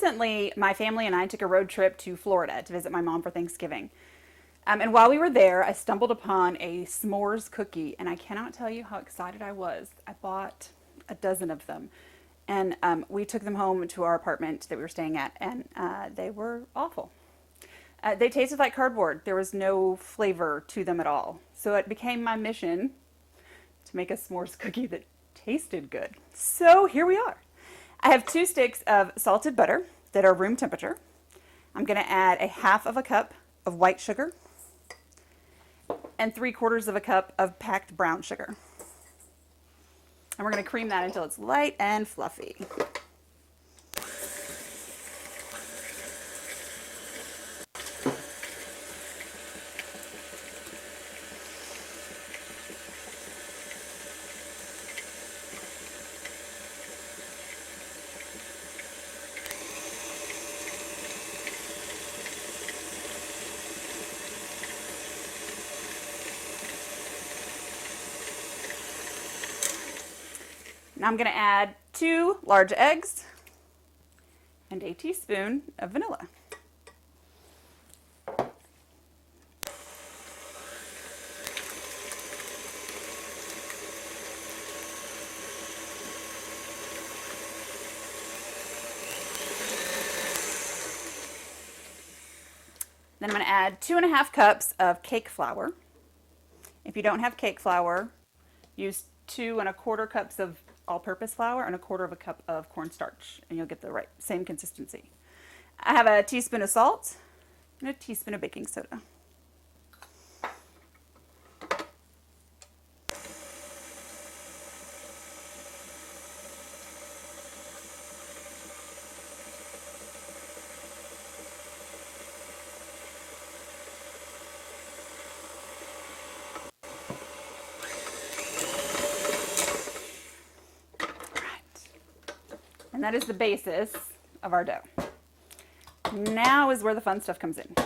recently, my family and I took a road trip to Florida to visit my mom for Thanksgiving. And while we were there, I stumbled upon a s'mores cookie, and I cannot tell you how excited I was. I bought a dozen of them, and we took them home to our apartment that we were staying at, and they were awful. They tasted like cardboard. There was no flavor to them at all. So it became my mission to make a s'mores cookie that tasted good. So here we are. I have 2 sticks of salted butter that are room temperature. I'm going to add a half of a cup of white sugar and 3/4 of a cup of packed brown sugar. And we're going to cream that until it's light and fluffy. Now I'm going to add 2 large eggs and a teaspoon of vanilla. Then I'm going to add 2½ cups of cake flour. If you don't have cake flour, use 2¼ cups of all-purpose flour and 1/4 of a cup of cornstarch, and you'll get the same consistency. I have a teaspoon of salt and a teaspoon of baking soda. And that is the basis of our dough. Now is where the fun stuff comes in. So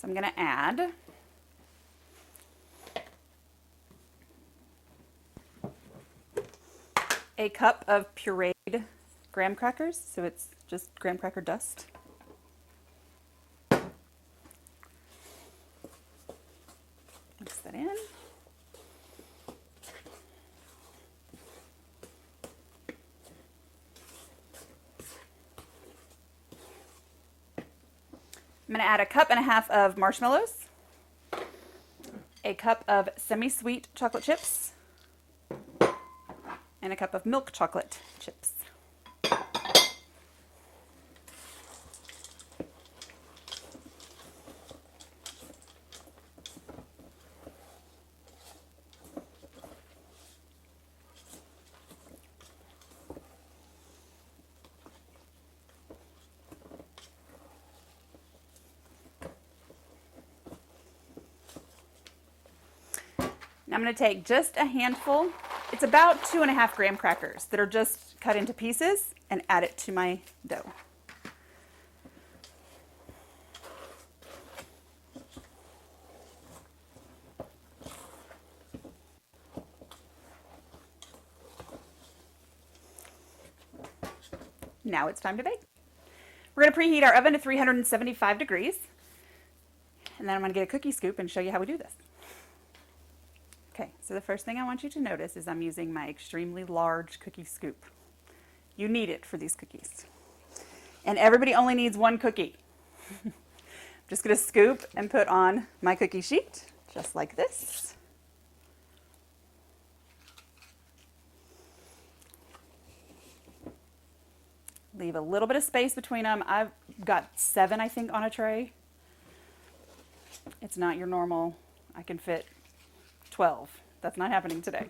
I'm going to add a cup of pureed graham crackers, so it's just graham cracker dust. Mix that in. I'm going to add a cup and a half of marshmallows, a cup of semi-sweet chocolate chips, and a cup of milk chocolate chips. Now I'm going to take just a handful, it's about 2½ graham crackers that are just cut into pieces, and add it to my dough. Now it's time to bake. We're going to preheat our oven to 375 degrees, and then I'm going to get a cookie scoop and show you how we do this. Okay, so the first thing I want you to notice is I'm using my extremely large cookie scoop. You need it for these cookies. And everybody only needs 1 cookie. I'm just going to scoop and put on my cookie sheet, just like this. Leave a little bit of space between them. I've got 7, I think, on a tray. It's not your normal, I can fit 12. That's not happening today.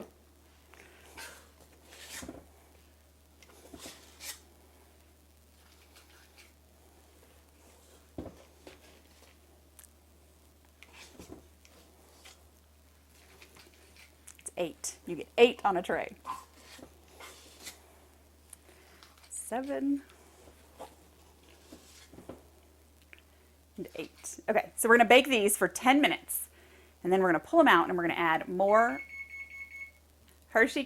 It's 8. You get 8 on a tray. 7. and 8. Okay, so we're gonna bake these for 10 minutes. And then we're gonna pull them out and we're gonna add more Hershey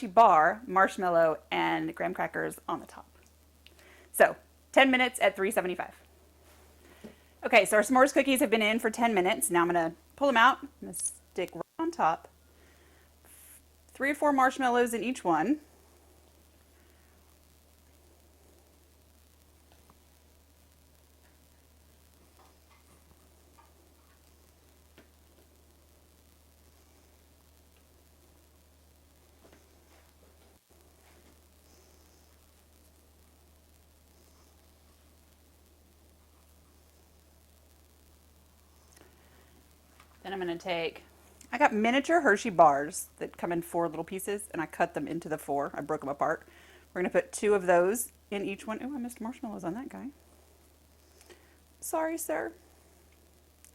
Bar marshmallow and graham crackers on the top. So 10 minutes at 375. Okay, so our s'mores cookies have been in for 10 minutes. Now I'm gonna pull them out. I'm gonna stick right on top 3 or 4 marshmallows in each one. Then I'm going to I got miniature Hershey bars that come in 4 little pieces, and I cut them into the 4. I broke them apart. We're going to put 2 of those in each one. Oh, I missed marshmallows on that guy. Sorry, sir.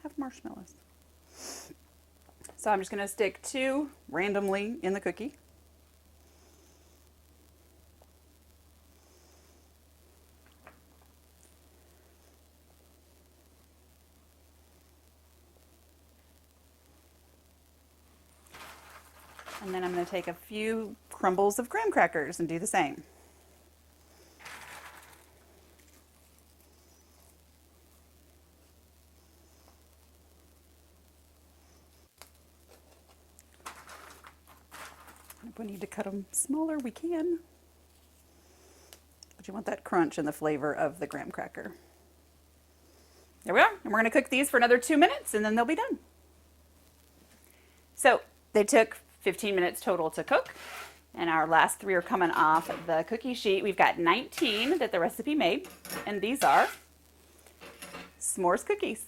Have marshmallows. So I'm just going to stick 2 randomly in the cookie. And then I'm going to take a few crumbles of graham crackers and do the same. If we need to cut them smaller, we can. But you want that crunch and the flavor of the graham cracker. There we are. And we're going to cook these for another 2 minutes and then they'll be done. So they took 15 minutes total to cook. And our last 3 are coming off the cookie sheet. We've got 19 that the recipe made. And these are s'mores cookies.